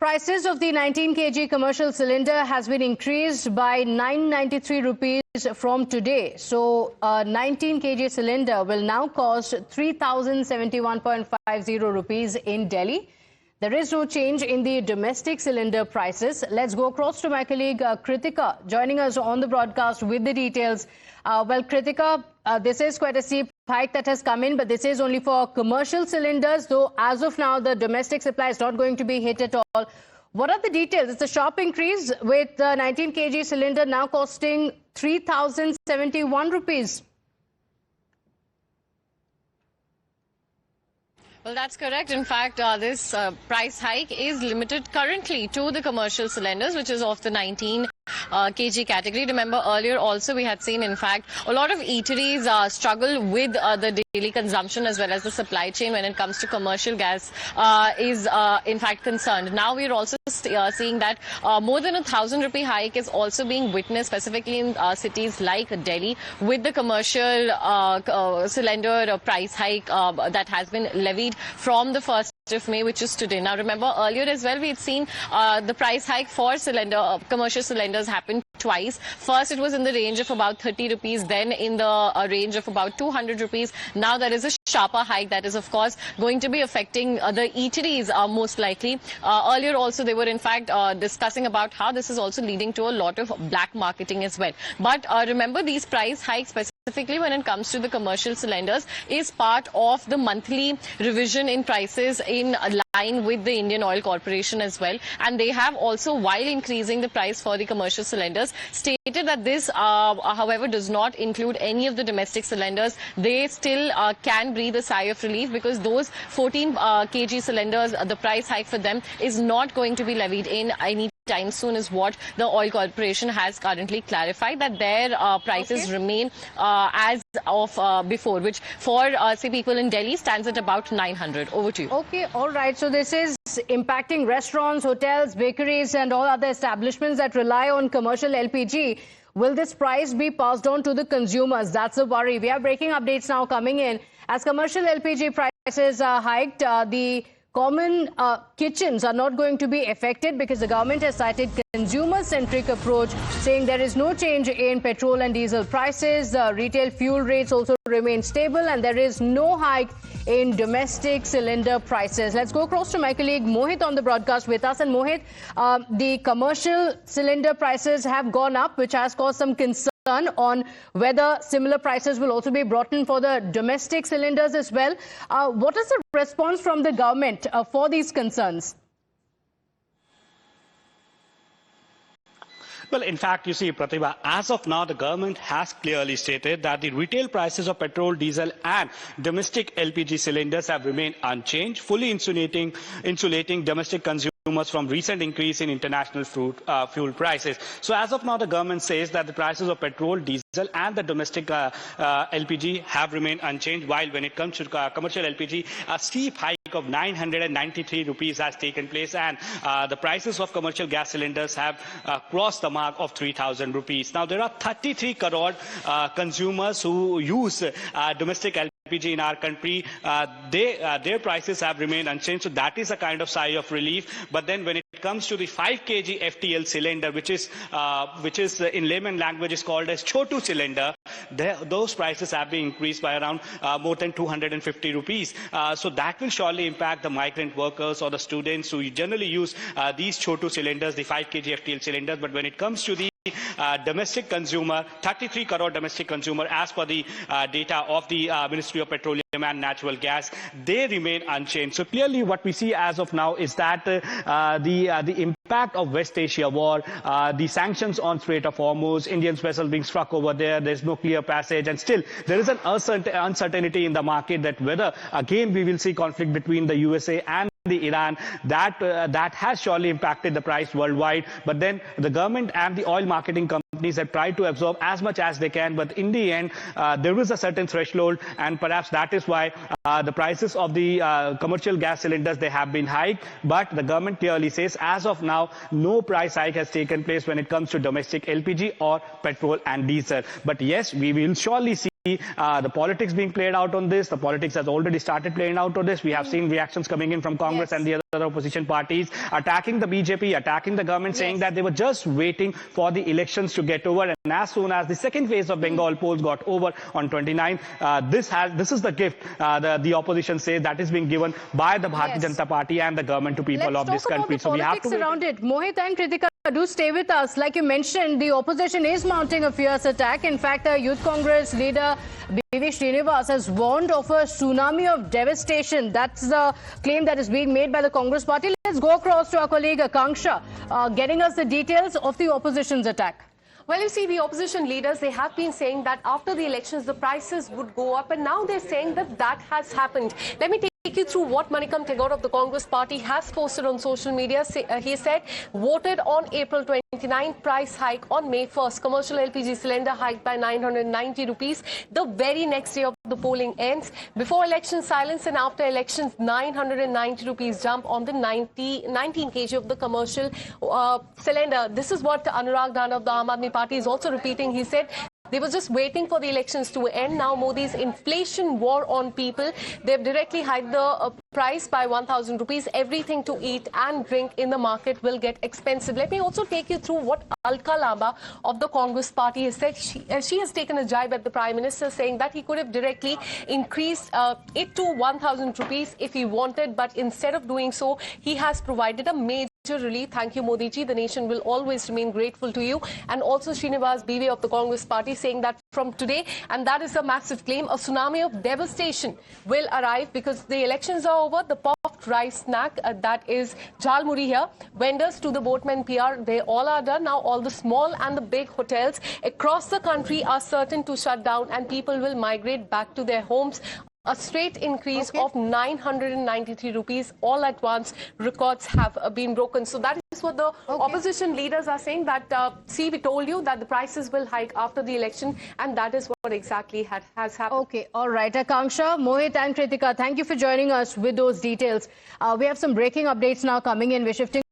Prices of the 19 kg commercial cylinder has been increased by 993 rupees from today. So a 19 kg cylinder will now cost 3,071.50 rupees in Delhi. There is no change in the domestic cylinder prices. Let's go across to my colleague Kritika, joining us on the broadcast with the details. Well, Kritika, this is quite a steep hike that has come in, but this is only for commercial cylinders, though as of now, the domestic supply is not going to be hit at all. What are the details? It's a sharp increase with the 19 kg cylinder now costing 3,071 rupees. Well, that's correct. In fact, this price hike is limited currently to the commercial cylinders, which is of the 19 kg category. Remember, earlier also we had seen, in fact, a lot of eateries struggle with the daily consumption as well as the supply chain when it comes to commercial gas is in fact concerned. Now we are also seeing that more than 1,000 rupee hike is also being witnessed specifically in cities like Delhi with the commercial cylinder price hike that has been levied from the 1st of May, which is today. Now remember, earlier as well we had seen the price hike for commercial cylinders happen twice. First, it was in the range of about 30 rupees, then in the range of about 200 rupees. Now there is a sharper hike that is, of course, going to be affecting the eateries most likely. Earlier also they were in fact discussing about how this is also leading to a lot of black marketing as well. But remember, these price hikes specifically when it comes to the commercial cylinders is part of the monthly revision in prices in line with the Indian Oil Corporation as well. And they have also, while increasing the price for the commercial cylinders, stated that this, however, does not include any of the domestic cylinders. They still can breathe a sigh of relief because those 14 kg cylinders, the price hike for them is not going to be levied in any time soon, is what the Oil Corporation has currently clarified, that their prices remain as of before, which for say people in Delhi stands at about 900. Over to you. Okay, all right. So this is impacting restaurants, hotels, bakeries and all other establishments that rely on commercial LPG. Will this price be passed on to the consumers? That's a worry. We have breaking updates now coming in. As commercial LPG prices are hiked, the common kitchens are not going to be affected because the government has cited consumer-centric approach, saying there is no change in petrol and diesel prices. Retail fuel rates also remain stable and there is no hike in domestic cylinder prices. Let's go across to my colleague Mohit on the broadcast with us. And Mohit, the commercial cylinder prices have gone up, which has caused some concern on whether similar prices will also be brought in for the domestic cylinders as well. What is the response from the government for these concerns? Well, in fact, you see, Pratibha, as of now, the government has clearly stated that the retail prices of petrol, diesel and domestic LPG cylinders have remained unchanged, fully insulating domestic consumers from recent increase in international fuel prices. So as of now, the government says that the prices of petrol, diesel and the domestic LPG have remained unchanged, while when it comes to commercial LPG, a steep hike of 993 rupees has taken place, and the prices of commercial gas cylinders have crossed the mark of 3,000 rupees. Now, there are 33 crore consumers who use domestic LPG in our country. Their prices have remained unchanged, so that is a kind of sigh of relief. But then when it comes to the 5 kg FTL cylinder, which is in layman language is called as Chotu cylinder, those prices have been increased by around more than 250 rupees. So that will surely impact the migrant workers or the students who generally use these Chotu cylinders, the 5 kg FTL cylinders. But when it comes to the domestic consumer, 33 crore domestic consumer, as per the data of the Ministry of Petroleum and Natural Gas, they remain unchanged. So clearly what we see as of now is that the impact of West Asia war, the sanctions on Strait of Hormuz, Indian vessel being struck over there's no clear passage, and still there is an uncertainty in the market that whether again we will see conflict between the USA and the Iran, that has surely impacted the price worldwide. But then the government and the oil marketing companies have tried to absorb as much as they can, but in the end there is a certain threshold, and perhaps that is why the prices of the commercial gas cylinders, they have been hiked. But the government clearly says as of now no price hike has taken place when it comes to domestic LPG or petrol and diesel. But yes, we will surely see the politics being played out on this. The politics has already started playing out on this. We have seen reactions coming in from Congress and the other opposition parties attacking the BJP, attacking the government, saying that they were just waiting for the elections to get over. And as soon as the second phase of Bengal polls got over on 29th, this is the gift the opposition says that is being given by the Bharatiya Janata Party and the government to people of this country. So we have to around it. Mohit and Kritika, do stay with us. Like you mentioned, the opposition is mounting a fierce attack. In fact, the Youth Congress leader B.V. Srinivas has warned of a tsunami of devastation. That's the claim that is being made by the Congress party. Let's go across to our colleague Akanksha, getting us the details of the opposition's attack. Well, you see, the opposition leaders, they have been saying that after the elections, the prices would go up. And now they're saying that that has happened. Let me take you through what Manikam Tagore of the Congress party has posted on social media. He said, voted on April 29, price hike on May 1st. Commercial LPG cylinder hiked by 990 rupees. The very next day of the polling ends. Before election silence and after elections, 990 rupees jump on the 19 kg of the commercial cylinder. This is what Anurag Dhan of the Aam Aadmi Party is also repeating. He said, they were just waiting for the elections to end. Now Modi's inflation war on people, they've directly hiked the price by 1,000 rupees. Everything to eat and drink in the market will get expensive. Let me also take you through what Alka Lamba of the Congress party has said. She has taken a jibe at the Prime Minister, saying that he could have directly increased it to 1,000 rupees if he wanted. But instead of doing so, he has provided a major relief. Thank you, Modi ji. The nation will always remain grateful to you. And also Srinivas B.V. of the Congress party saying that from today, and that is a massive claim, a tsunami of devastation will arrive because the elections are over. The puffed rice snack, that is jhal muri here. Vendors to the boatmen PR, they all are done. Now all the small and the big hotels across the country are certain to shut down and people will migrate back to their homes. A straight increase of 993 rupees all at once. Records have been broken. So that is what the opposition leaders are saying, that, see, we told you that the prices will hike after the election, and that is what exactly has happened. Okay, all right. Akanksha, Mohit and Kritika, thank you for joining us with those details. We have some breaking updates now coming in. We're shifting